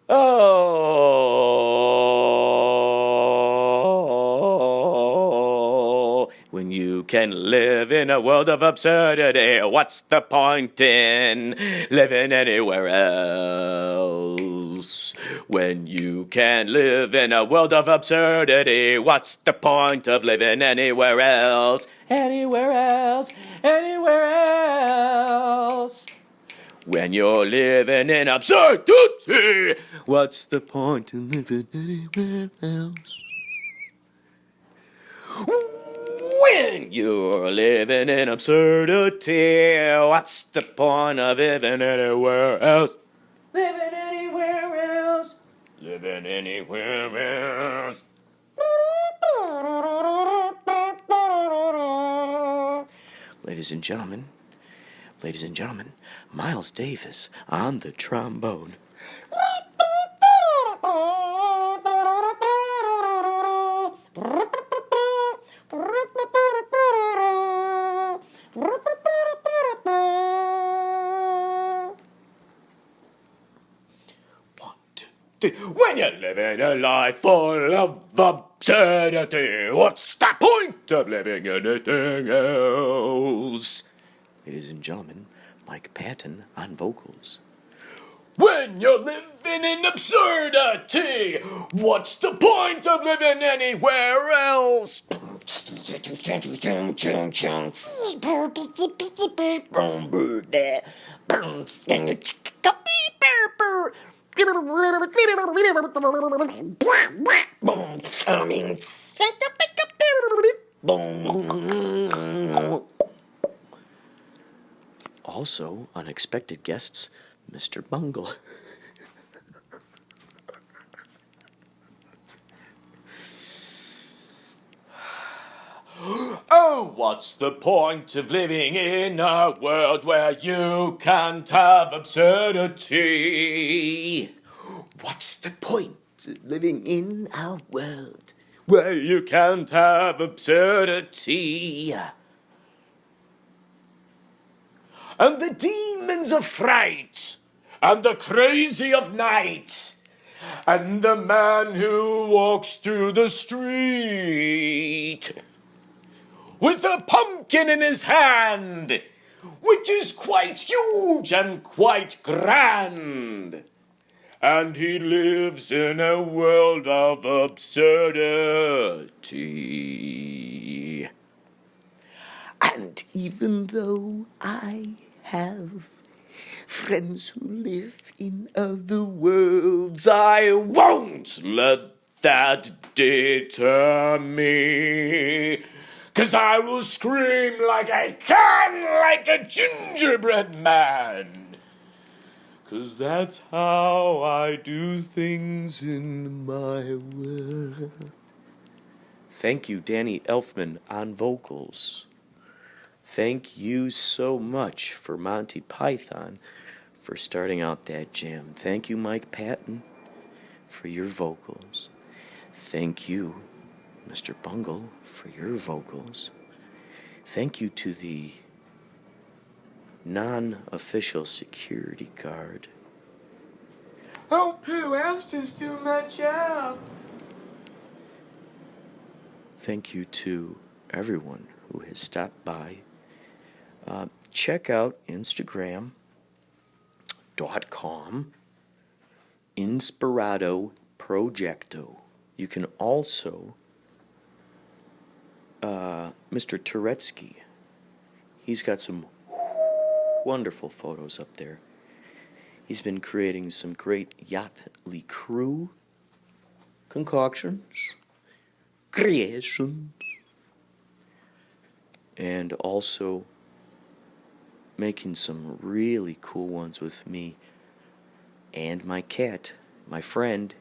Oh, when you can live in a world of absurdity, what's the point in living anywhere else? When you can live in a world of absurdity, what's the point of living anywhere else? Anywhere else. When you're living in absurdity, what's the point in living anywhere else? When you're living in absurdity, what's the point of living anywhere else? Living anywhere else. Living anywhere else. Ladies and gentlemen, Miles Davis on the trombone. When you're living a life full of absurdity, what's the point of living anything else? ladies and gentlemen, Mike Patton on vocals. When you're living in absurdity, what's the point of living anywhere else? Also, unexpected guests, Mr. Bungle. Oh, what's the point of living in a world where you can't have absurdity? What's the point of living in a world where you can't have absurdity? And the demons of fright, and the crazy of night, and the man who walks through the street with a pumpkin in his hand, which is quite huge and quite grand. And he lives in a world of absurdity. And even though I have friends who live in other worlds, I won't let that deter me. 'Cause I will scream like I can, like a gingerbread man. 'Cause that's how I do things in my world. Thank you, Danny Elfman on vocals. Thank you so much for Monty Python for starting out that jam. Thank you, Mike Patton, for your vocals. Thank you, Mr. Bungle, for your vocals. Thank you to the non-official security guard. Oh, Pooh, I was just doing my job. Thank you to everyone who has stopped by. Check out Inzduhgramm.com, Inspirado Projecto. You can also, Mr. Touretteski, he's got some wonderful photos up there. He's been creating some great yachtly crew concoctions, creations, and also making some really cool ones with me and my cat, my friend,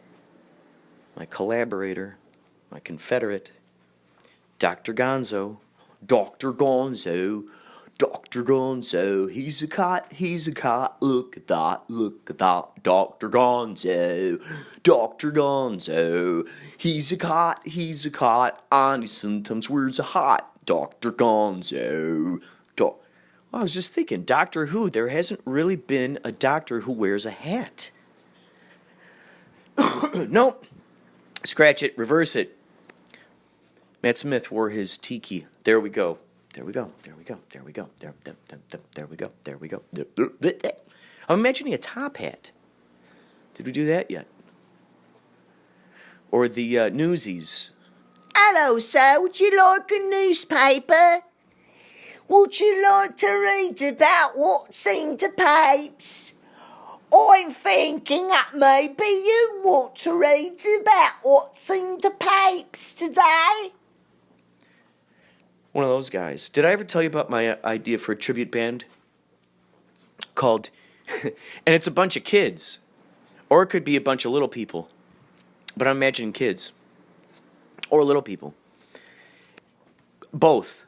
my collaborator, my confederate, Dr. Gonzo. Dr. Gonzo, Dr. Gonzo, he's a cat, look at that, Dr. Gonzo, Dr. Gonzo, he's a cat, and he sometimes wears a hat, Dr. Gonzo. I was just thinking, Doctor Who, there hasn't really been a doctor who wears a hat. Nope. Scratch it, reverse it. Matt Smith wore his tiki. There we go. There we go. There we go. There we go. There we go. There we go. I'm imagining a top hat. Did we do that yet? Or the Newsies. Hello, sir. Would you like a newspaper? Would you like to read about what's in the papers? I'm thinking that maybe you want to read about what's in the papers today. One of those guys. Did I ever tell you about my idea for a tribute band? Called, and it's a bunch of kids. Or it could be a bunch of little people. But I'm imagining kids. Or little people. Both.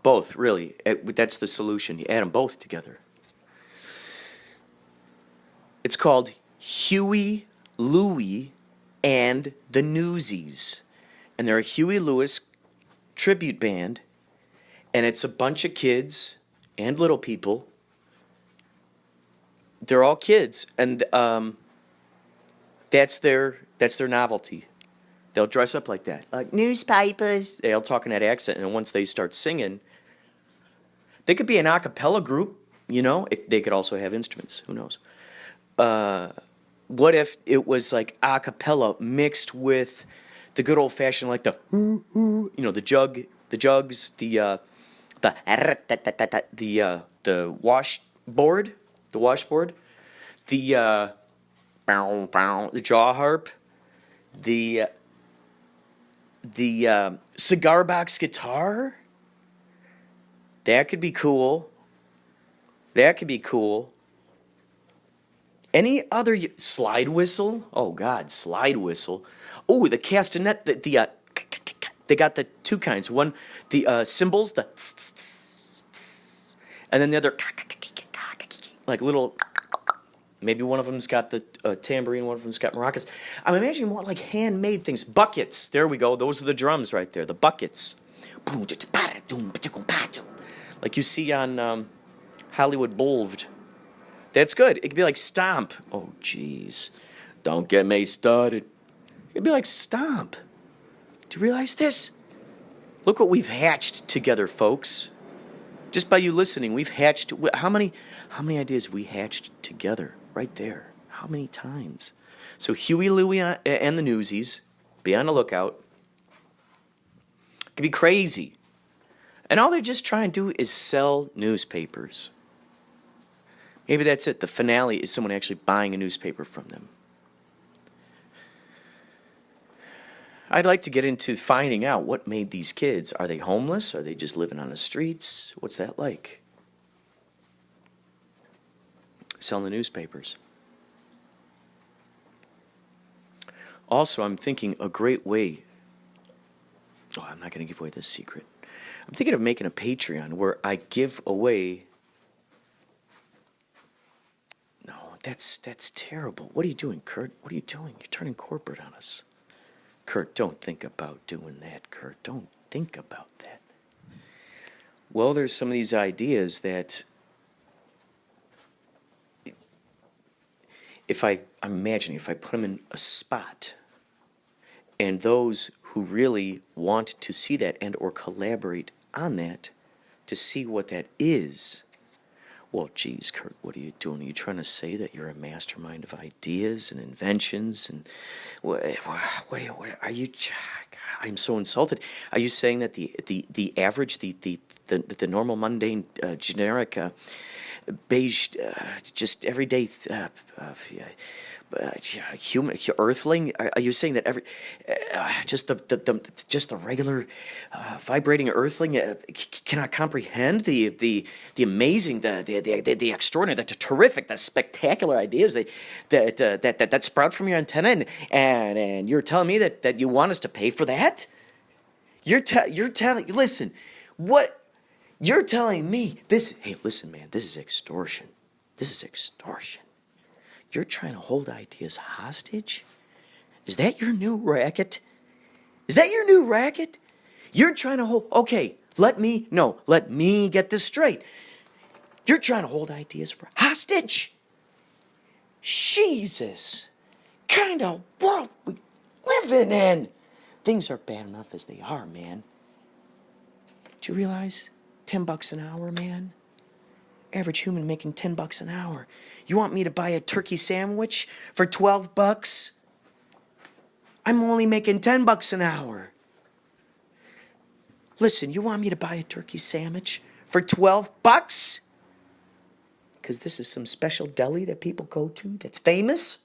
Both, really. That's the solution. You add them both together. It's called Huey, Louie, and the Newsies. And they're a Huey Lewis tribute band. And it's a bunch of kids and little people. They're all kids. And that's their novelty. They'll dress up like that. Like newspapers. They'll talk in that accent. And once they start singing, They could be an a cappella group, They could also have instruments. Who knows? What if it was like a cappella mixed with the good old fashioned, like the the jugs, the washboard, the jaw harp, the cigar box guitar. That could be cool. Any other slide whistle? Oh God, slide whistle. Oh, the castanet. They got the two kinds. One, the cymbals, the and then the other, like little. Maybe one of them's got the tambourine, one of them's got maracas. I'm imagining more like handmade things. Buckets. There we go. Those are the drums right there. The buckets. Like you see on Hollywood Boulevard. That's good. It could be like Stomp. Oh, jeez. Don't get me started. It could be like Stomp. Do you realize this? Look what we've hatched together, folks. Just by you listening, we've hatched. How many ideas have we hatched together? Right there. How many times? So Huey, Louie, and the Newsies, be on the lookout. It could be crazy. And all they're just trying to do is sell newspapers. Maybe that's it. The finale is someone actually buying a newspaper from them. I'd like to get into finding out what made these kids. Are they homeless? Are they just living on the streets? What's that like? Selling the newspapers. Also, I'm thinking a great way. Oh, I'm not going to give away this secret. I'm thinking of making a Patreon where I give away. No, that's terrible. What are you doing, Kurt? What are you doing? You're turning corporate on us. Kurt, don't think about doing that, Kurt. Don't think about that. Well, there's some of these ideas that I'm imagining if I put them in a spot and those who really want to see that and or collaborate on that to see what that is. Well, geez, Kurt, what are you doing? Are you trying to say that you're a mastermind of ideas and inventions? And what are you? I'm so insulted. Are you saying that the average, the normal, mundane, generic, beige, just everyday human earthling? Are you saying that just the regular vibrating earthling cannot comprehend the amazing, the extraordinary, the terrific, the spectacular ideas that sprout from your antenna, and you're telling me that you want us to pay for that? You're telling me this. Hey, listen, man, this is extortion. You're trying to hold ideas hostage? Is that your new racket? You're trying to hold... Okay, let me get this straight. You're trying to hold ideas for hostage? Jesus. Kind of world we living in. Things are bad enough as they are, man. Do you realize? $10 an hour, man? Average human making $10 an hour. You want me to buy a turkey sandwich for $12? I'm only making $10 an hour. Listen, you want me to buy a turkey sandwich for $12? Because this is some special deli that people go to that's famous?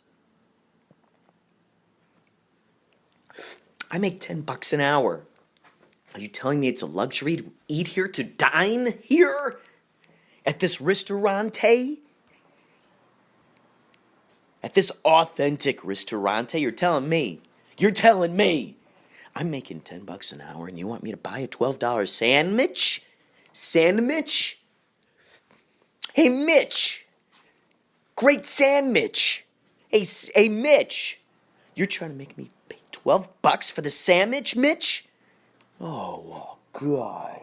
I make $10 an hour. Are you telling me it's a luxury to eat here, to dine here? At this ristorante? At this authentic ristorante? You're telling me I'm making $10 an hour and you want me to buy a $12 sandwich? Hey, Mitch. Great sandwich. Hey, Mitch. You're trying to make me pay $12 for the sandwich, Mitch? Oh, God.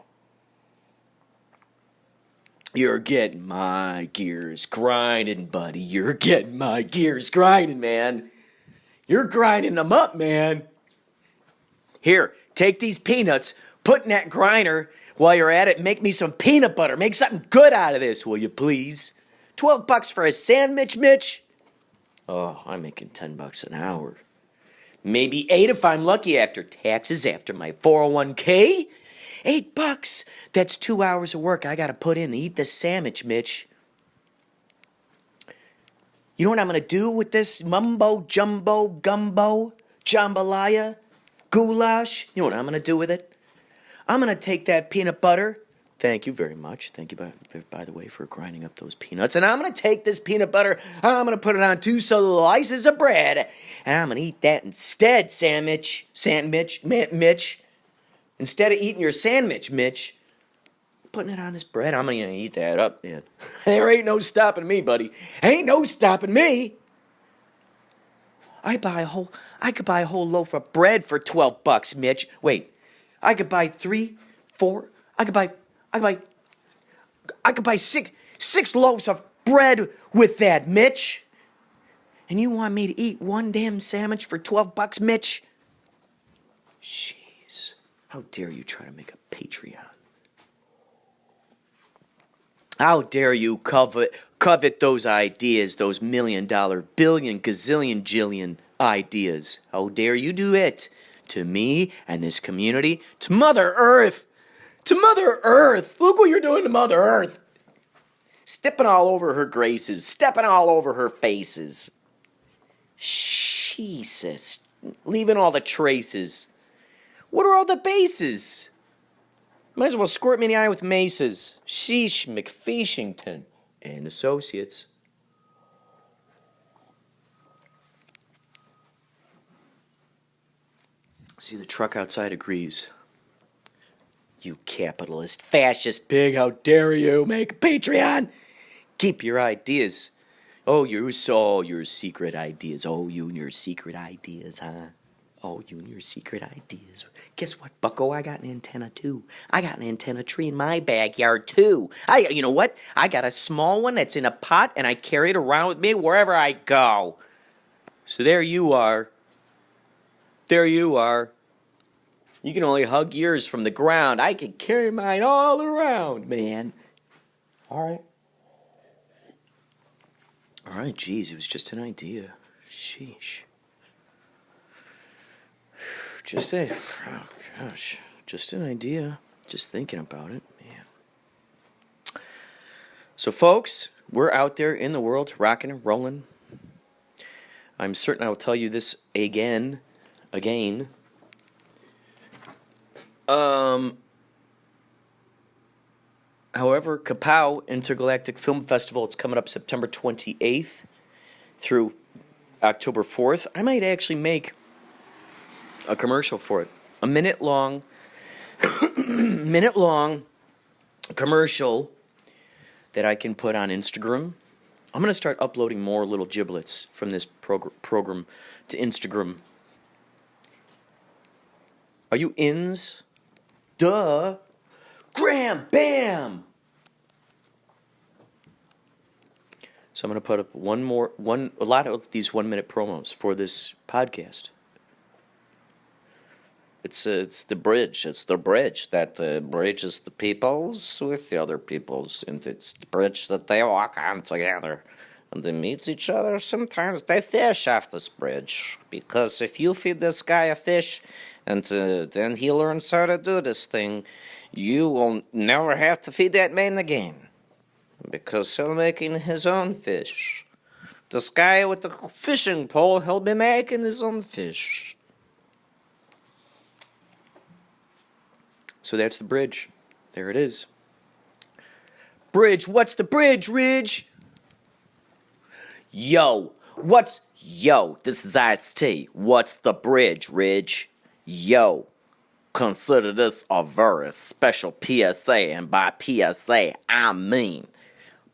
You're getting my gears grinding, buddy. You're getting my gears grinding, man. You're grinding them up, man. Here, take these peanuts, put in that grinder, While you're at it, make me some peanut butter. Make something good out of this, will you please? $12 for a sandwich, Mitch? Oh, I'm making $10 an hour. Maybe 8 if I'm lucky after taxes, after my 401k. $8. That's 2 hours of work I gotta put in to eat the sandwich, Mitch. You know what I'm gonna do with this mumbo jumbo gumbo jambalaya goulash? You know what I'm gonna do with it? I'm gonna take that peanut butter. Thank you very much. Thank you, by the way, for grinding up those peanuts. And I'm going to take this peanut butter, I'm going to put it on 2 slices of bread, and I'm going to eat that instead, Mitch. Instead of eating your sandwich, Mitch, putting it on this bread, I'm going to eat that up, man. There ain't no stopping me, buddy. Ain't no stopping me. I could buy a whole loaf of bread for $12, Mitch. Wait, I could buy 3, 4, I could buy six loaves of bread with that, Mitch. And you want me to eat one damn sandwich for $12, Mitch? Jeez. How dare you try to make a Patreon? How dare you covet those ideas, those $1 million, billion, gazillion, jillion ideas? How dare you do it to me and this community, to Mother Earth? To Mother Earth. Look what you're doing to Mother Earth. Stepping all over her graces. Stepping all over her faces. Jesus. Leaving all the traces. What are all the bases? Might as well squirt me in the eye with maces. Sheesh McFeashington and Associates. See, the truck outside agrees. You capitalist, fascist pig, how dare you make a Patreon? Keep your ideas. Oh, your secret ideas. Oh, you and your secret ideas, huh? Oh, you and your secret ideas. Guess what, bucko? I got an antenna, too. I got an antenna tree in my backyard, too. You know what? I got a small one that's in a pot, and I carry it around with me wherever I go. So there you are. There you are. You can only hug yours from the ground. I can carry mine all around, man. All right, geez, it was just an idea. Sheesh. Just an idea. Just thinking about it, man. So, folks, we're out there in the world, rocking and rolling. I'm certain I will tell you this again. However, Kapow Intergalactic Film Festival, it's coming up September 28th through October 4th. I might actually make a commercial for it. A minute long commercial that I can put on Instagram. I'm going to start uploading more little giblets from this program to Instagram. Are you ins? Duh. Graham, bam! So I'm going to put up a lot of these 1-minute promos for this podcast. It's the bridge. It's the bridge that bridges the peoples with the other peoples. And it's the bridge that they walk on together. And they meet each other. Sometimes they fish off this bridge. Because if you feed this guy a fish, and then he learns how to do this thing, you will never have to feed that man again. Because he'll be making his own fish. This guy with the fishing pole, he'll be making his own fish. So that's the bridge. There it is. Bridge, what's the bridge, Ridge? Yo, this is Ice-T. What's the bridge, Ridge? Yo, consider this a very special PSA, and by PSA, I mean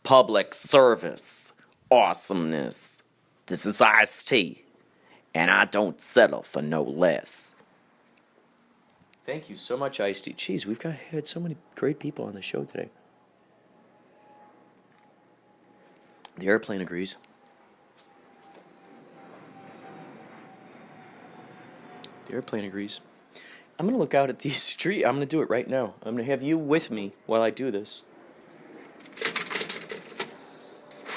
public service awesomeness. This is Ice-T, and I don't settle for no less. Thank you so much, Ice-T. Jeez, we've had so many great people on the show today. The airplane agrees. The airplane agrees. I'm going to look out at these trees. I'm going to do it right now. I'm going to have you with me while I do this.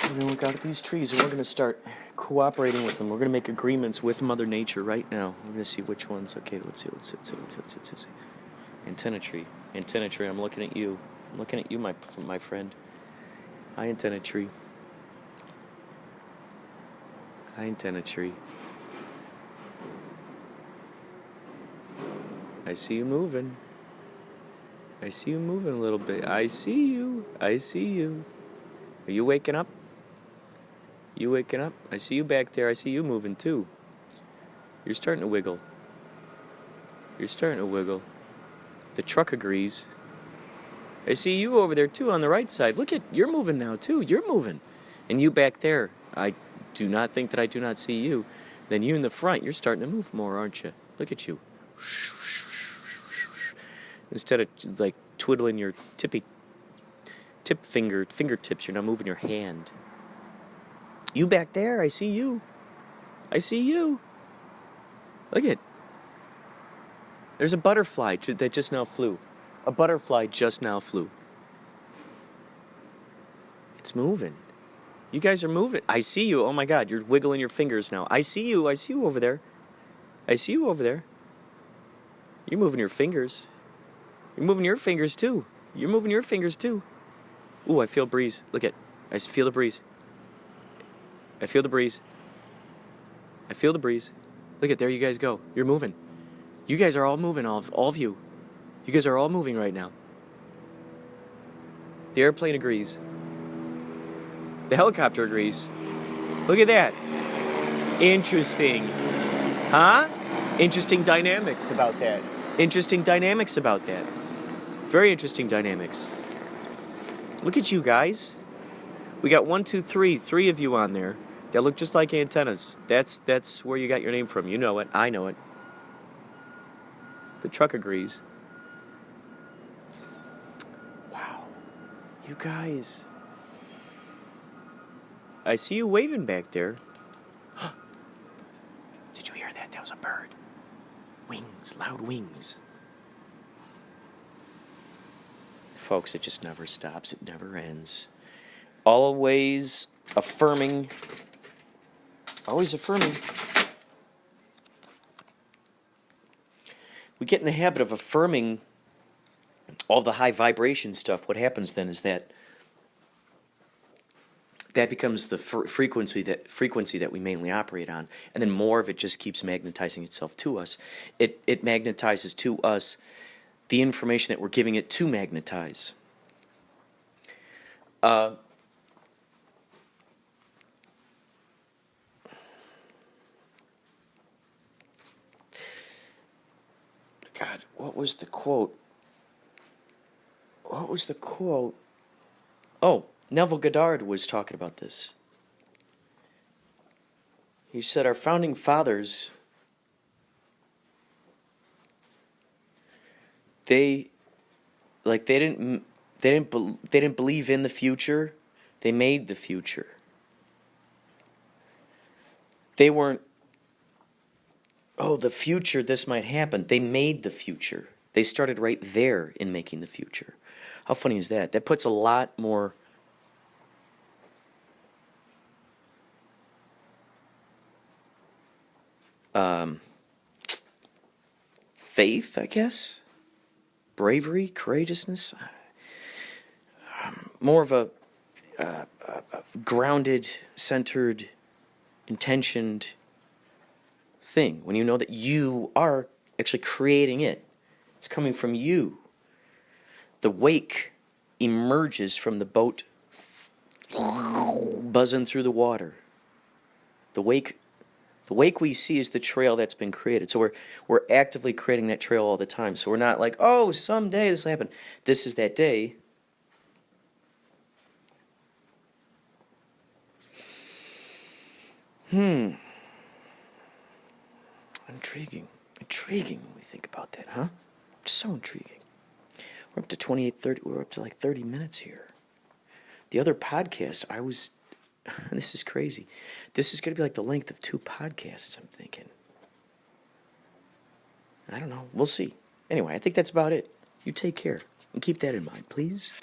We're going to look out at these trees, and we're going to start cooperating with them. We're going to make agreements with Mother Nature right now. We're going to see which ones. Okay, let's see. Antenna tree. Antenna tree, I'm looking at you. I'm looking at you, my friend. Hi, antenna tree. Hi, antenna tree. I see you moving. I see you moving a little bit. I see you. I see you. Are you waking up? You waking up? I see you back there. I see you moving too. You're starting to wiggle. You're starting to wiggle. The truck agrees. I see you over there too on the right side. Look at, you're moving now too. You're moving. And you back there. I do not think that I do not see you. Then you in the front, you're starting to move more, aren't you? Look at you. Instead of like twiddling your fingertips, you're now moving your hand. You back there, I see you. I see you. Look at. There's a butterfly that just now flew. A butterfly just now flew. It's moving. You guys are moving. I see you. Oh my God, you're wiggling your fingers now. I see you. I see you over there. I see you over there. You're moving your fingers. You're moving your fingers too. You're moving your fingers too. Ooh, I feel a breeze. Look at. I feel the breeze. I feel the breeze. I feel the breeze. Look at, there you guys go. You're moving. You guys are all moving, all of you. You guys are all moving right now. The airplane agrees. The helicopter agrees. Look at that. Interesting. Huh? Interesting dynamics about that. Interesting dynamics about that. Very interesting dynamics. Look at you guys. We got 1, 2, 3. 3 of you on there that look just like antennas. That's where you got your name from. You know it. I know it. The truck agrees. Wow. You guys. I see you waving back there. Did you hear that? That was a bird. Wings, loud wings. Folks, it just never stops. It never ends. Always affirming. Always affirming. We get in the habit of affirming all the high vibration stuff. What happens then is that becomes the frequency that we mainly operate on, and then more of it just keeps magnetizing itself to us. It magnetizes to us the information that we're giving it to magnetize. God, what was the quote? What was the quote? Oh, Neville Goddard was talking about this. He said our founding fathers, they didn't believe in the future. They made the future. They weren't, oh, the future, this might happen. They made the future. They started right there in making the future. How funny is that? That puts a lot more faith, I guess, bravery, courageousness, more of a grounded, centered, intentioned thing when you know that you are actually creating it. It's coming from you. The wake emerges from the boat buzzing through the water. The wake we see is the trail that's been created. So we're actively creating that trail all the time. So we're not like, oh, someday this will happen. This is that day. Intriguing when we think about that, huh? Just so intriguing. We're up to 28:30. We're up to like 30 minutes here. The other podcast, this is crazy. This is going to be like the length of 2 podcasts, I'm thinking. I don't know. We'll see. Anyway, I think that's about it. You take care and keep that in mind, please.